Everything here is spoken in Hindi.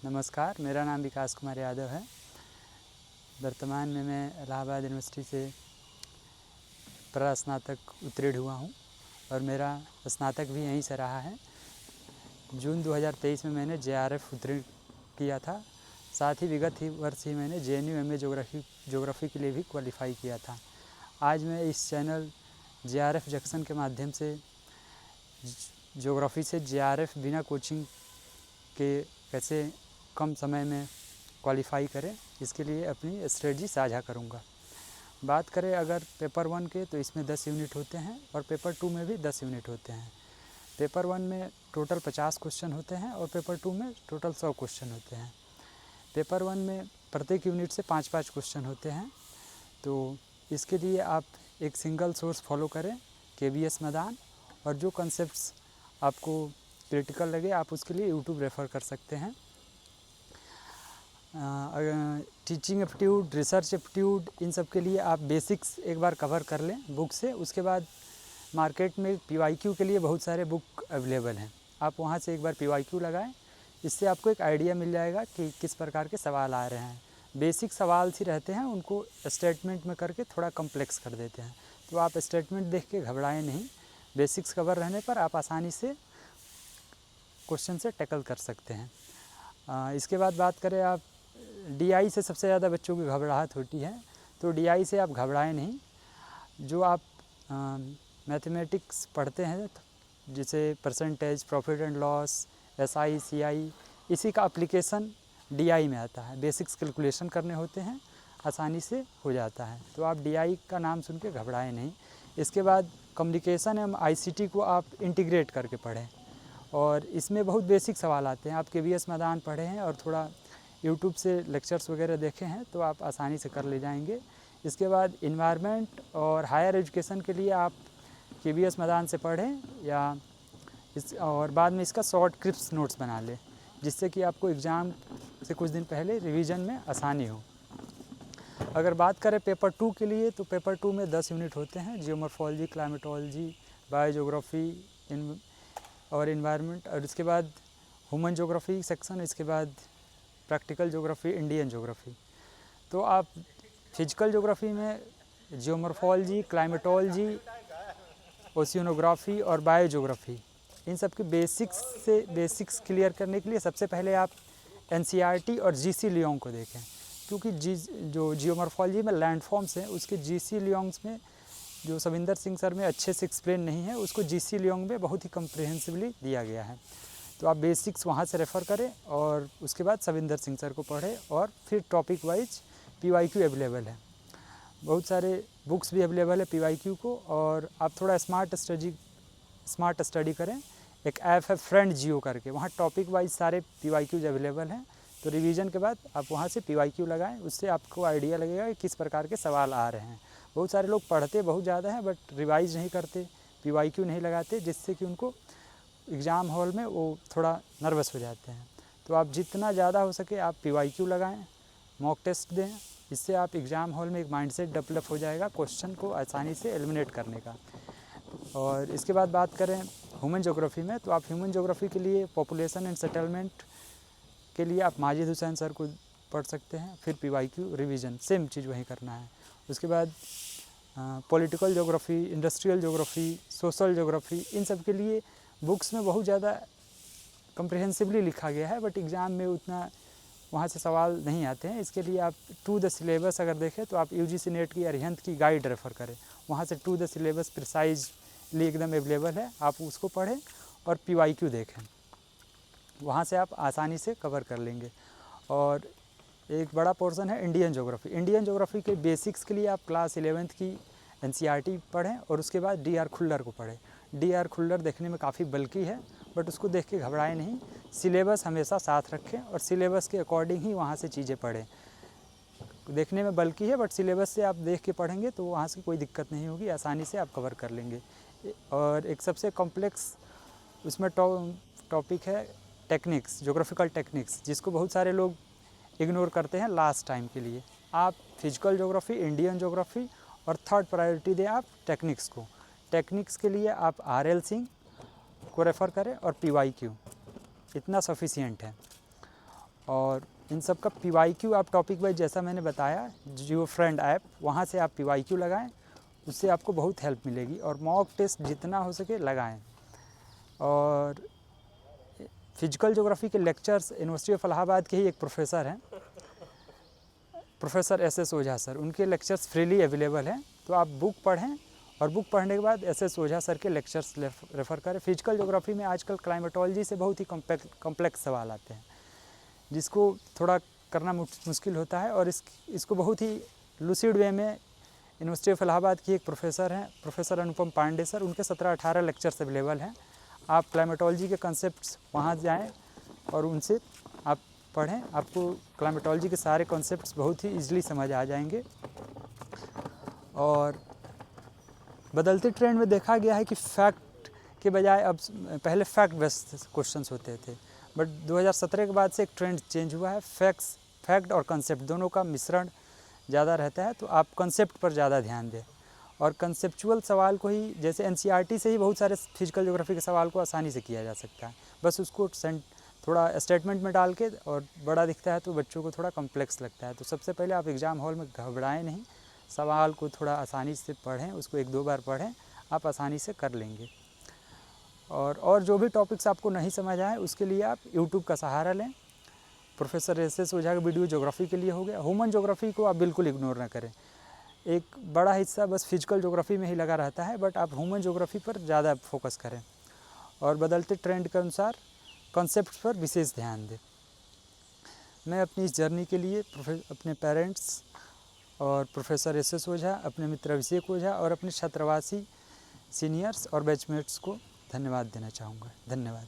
नमस्कार, मेरा नाम विकास कुमार यादव है। वर्तमान में मैं इलाहाबाद यूनिवर्सिटी से स्नातक उत्तीर्ण हुआ हूँ और मेरा स्नातक भी यहीं से रहा है। जून 2023 में मैंने JRF उत्तीर्ण किया था। साथ ही विगत ही वर्ष ही मैंने JNU MA ज्योग्राफी के लिए भी क्वालिफाई किया था। आज मैं इस चैनल JRF जंक्शन के माध्यम से ज्योग्राफी से JRF बिना कोचिंग के कैसे कम समय में क्वालिफाई करें, इसके लिए अपनी स्ट्रेटजी साझा करूंगा। बात करें अगर पेपर 1 के, तो इसमें 10 यूनिट होते हैं और पेपर 2 में भी 10 यूनिट होते हैं। पेपर 1 में टोटल 50 क्वेश्चन होते हैं और पेपर 2 में टोटल 100 क्वेश्चन होते हैं। पेपर 1 में प्रत्येक यूनिट से 5-5 क्वेश्चन होते हैं। तो इसके लिए आप एक सिंगल सोर्स फॉलो करें, KVS मैदान, और जो कॉन्सेप्ट्स आपको क्रिटिकल लगे आप उसके लिए यूट्यूब रेफ़र कर सकते हैं। टीचिंग एप्टीट्यूड, रिसर्च एप्टीट्यूड, इन सब के लिए आप बेसिक्स एक बार कवर कर लें बुक से। उसके बाद मार्केट में PYQ के लिए बहुत सारे बुक अवेलेबल हैं, आप वहाँ से एक बार PYQ लगाएं। इससे आपको एक आइडिया मिल जाएगा कि किस प्रकार के सवाल आ रहे हैं। बेसिक सवाल ही रहते हैं, उनको स्टेटमेंट में करके थोड़ा कम्प्लेक्स कर देते हैं। तो आप स्टेटमेंट देख के घबराएं नहीं, बेसिक्स कवर रहने पर आप आसानी से क्वेश्चन से टैकल कर सकते हैं। इसके बाद बात करें आप DI से सबसे ज़्यादा बच्चों की घबराहट होती है, तो DI से आप घबराएं नहीं। जो आप मैथमेटिक्स पढ़ते हैं, जैसे percentage, profit and loss, SI CI, इसी का एप्लीकेशन DI में आता है। बेसिक्स कैलकुलेशन करने होते हैं, आसानी से हो जाता है। तो आप DI का नाम सुन के घबराएं नहीं। इसके बाद कम्युनिकेशन एवं ICT को आप इंटीग्रेट करके पढ़ें, और इसमें बहुत बेसिक सवाल आते हैं। आप KVS मैदान पढ़े हैं और थोड़ा यूट्यूब से लेक्चर्स वगैरह देखे हैं तो आप आसानी से कर ले जाएंगे। इसके बाद इन्वायरमेंट और हायर एजुकेशन के लिए आप KVS मैदान से पढ़ें, या और बाद में इसका शॉर्ट क्लिप्स नोट्स बना लें, जिससे कि आपको एग्ज़ाम से कुछ दिन पहले रिवीजन में आसानी हो। अगर बात करें पेपर 2 के लिए, तो पेपर 2 में 10 यूनिट होते हैं, जियोमॉर्फोलॉजी, क्लाइमेटोलॉजी, बायोज्योग्राफी और इन्वायरमेंट, और इसके बाद ह्यूमन ज्योग्राफी सेक्शन, इसके बाद प्रैक्टिकल ज्योग्राफी, इंडियन ज्योग्राफी। तो आप फिजिकल ज्योग्राफी में जियोमॉर्फोलॉजी, क्लाइमेटोलॉजी, ओशियनोग्राफी और बायोज्योग्राफी, इन सब के बेसिक्स क्लियर करने के लिए सबसे पहले आप NCERT और GC लियोंग को देखें, क्योंकि जो जियोमॉर्फोलॉजी में लैंडफॉर्म्स हैं, उसके GC लियोंग्स में जो सविंदर सिंह सर में अच्छे से एक्सप्लेन नहीं है, उसको GC लियोंग में बहुत ही कम्प्रिहेंसिवली दिया गया है। तो आप बेसिक्स वहाँ से रेफ़र करें और उसके बाद सविंदर सिंह सर को पढ़ें, और फिर टॉपिक वाइज PYQ अवेलेबल है। बहुत सारे बुक्स भी अवेलेबल है PYQ को, और आप थोड़ा स्मार्ट स्टडी करें। एक ऐप है फ्रेंड जियो करके, वहाँ टॉपिक वाइज सारे PYQs अवेलेबल हैं। तो रिवीजन के बाद आप वहाँ से PYQ लगाएं, उससे आपको आइडिया लगेगा कि किस प्रकार के सवाल आ रहे हैं। बहुत सारे लोग पढ़ते बहुत ज़्यादा हैं बट रिवाइज़ नहीं करते, PYQ नहीं लगाते, जिससे कि उनको एग्ज़ाम हॉल में वो थोड़ा नर्वस हो जाते हैं। तो आप जितना ज़्यादा हो सके आप PYQ लगाएं, मॉक टेस्ट दें। इससे आप एग्ज़ाम हॉल में एक माइंडसेट डेवलप हो जाएगा क्वेश्चन को आसानी से एलिमिनेट करने का। और इसके बाद बात करें ह्यूमन ज्योग्राफी में, तो आप ह्यूमन ज्योग्राफी के लिए पॉपुलेशन एंड सेटलमेंट के लिए आप माजिद हुसैन सर को पढ़ सकते हैं। फिर PYQ रिवीजन सेम चीज़ वहीं करना है। उसके बाद political geography, industrial geography, social geography, इन सब के लिए बुक्स में बहुत ज़्यादा कम्प्रिहेंसिवली लिखा गया है, बट एग्ज़ाम में उतना वहाँ से सवाल नहीं आते हैं। इसके लिए आप टू द सिलेबस अगर देखें तो आप UGC नेट की अरिहंत की गाइड रेफ़र करें, वहाँ से टू द सिलेबस प्रिसाइजली एकदम अवेलेबल है, आप उसको पढ़ें और PYQ देखें, वहाँ से आप आसानी से कवर कर लेंगे। और एक बड़ा पोर्शन है इंडियन ज्योग्राफी। इंडियन ज्योग्राफी के बेसिक्स के लिए आप क्लास 11th की NCERT पढ़ें और उसके बाद DR खुल्लर को पढ़ें। DR खुल्लर देखने में काफ़ी बल्कि है, बट उसको देख के घबराएं नहीं। सिलेबस हमेशा साथ रखें और सिलेबस के अकॉर्डिंग ही वहाँ से चीज़ें पढ़ें। देखने में बल्कि है बट सिलेबस से आप देख के पढ़ेंगे तो वहाँ से कोई दिक्कत नहीं होगी, आसानी से आप कवर कर लेंगे। और एक सबसे कॉम्प्लेक्स उसमें टॉपिक है टेक्निक्स, ज्योग्राफिकल टेक्निक्स, जिसको बहुत सारे लोग इग्नोर करते हैं लास्ट टाइम के लिए। आप फिजिकल ज्योग्राफी, इंडियन ज्योग्राफी और थर्ड प्रायोरिटी दें आप टेक्निक्स को। टेक्निक्स के लिए आप RL सिंह को रेफ़र करें और PYQ, इतना सफिशिएंट है। और इन सब का PYQ आप टॉपिक वाइज जैसा मैंने बताया, जियो फ्रेंड ऐप, वहाँ से आप PYQ लगाएं, उससे आपको बहुत हेल्प मिलेगी। और मॉक टेस्ट जितना हो सके लगाएं। और फिजिकल ज्योग्राफी के लेक्चर्स यूनिवर्सिटी ऑफ इलाहाबाद के ही एक प्रोफेसर हैं, प्रोफेसर SS ओझा सर, उनके लेक्चर्स फ्रीली अवेलेबल हैं। तो आप बुक पढ़ें और बुक पढ़ने के बाद SS ओझा सर के लेक्चर्स रेफ़र करें। फिजिकल ज्योग्राफी में आजकल क्लाइमेटोलॉजी से बहुत ही कॉम्प्लेक्स सवाल आते हैं, जिसको थोड़ा करना मुश्किल होता है। और इसको बहुत ही लूसिड वे में यूनिवर्सिटी ऑफ इलाहाबाद की एक प्रोफेसर हैं, प्रोफेसर अनुपम पांडे सर, उनके 17-18 लेक्चर्स अवेलेबल हैं। आप क्लाइमेटोलॉजी के कंसेप्ट्स वहाँ जाएँ और उनसे आप पढ़ें, आपको क्लाइमेटोलॉजी के सारे कॉन्सेप्ट्स बहुत ही ईजिली समझ आ जाएंगे। और बदलते ट्रेंड में देखा गया है कि फैक्ट के बजाय अब पहले फैक्ट बेस्ड क्वेश्चंस होते थे, बट 2017 के बाद से एक ट्रेंड चेंज हुआ है। फैक्ट और कंसेप्ट दोनों का मिश्रण ज़्यादा रहता है, तो आप कंसेप्ट पर ज़्यादा ध्यान दें। और कंसेप्चुअल सवाल को ही, जैसे NCERT से ही बहुत सारे फिजिकल ज्योग्राफी के सवाल को आसानी से किया जा सकता है, बस उसको थोड़ा स्टेटमेंट में डाल के, और बड़ा दिखता है तो बच्चों को थोड़ा कॉम्प्लेक्स लगता है। तो सबसे पहले आप एग्ज़ाम हॉल में घबराएं नहीं, सवाल को थोड़ा आसानी से पढ़ें, उसको 1-2 बार पढ़ें, आप आसानी से कर लेंगे। और जो भी टॉपिक्स आपको नहीं समझ आए उसके लिए आप यूट्यूब का सहारा लें। प्रोफेसर SS ओझा का वीडियो ज्योग्राफी के लिए हो गया। ह्यूमन ज्योग्राफी को आप बिल्कुल इग्नोर ना करें। एक बड़ा हिस्सा बस फिजिकल ज्योग्राफी में ही लगा रहता है, बट आप ह्यूमन ज्योग्राफी पर ज़्यादा फोकस करें और बदलते ट्रेंड के अनुसार कॉन्सेप्ट पर विशेष ध्यान दें। मैं अपनी इस जर्नी के लिए अपने पेरेंट्स और प्रोफेसर SS ओझा, अपने मित्र अभिषेक ओझा और अपने छात्रवासी सीनियर्स और बैचमेट्स को धन्यवाद देना चाहूँगा। धन्यवाद।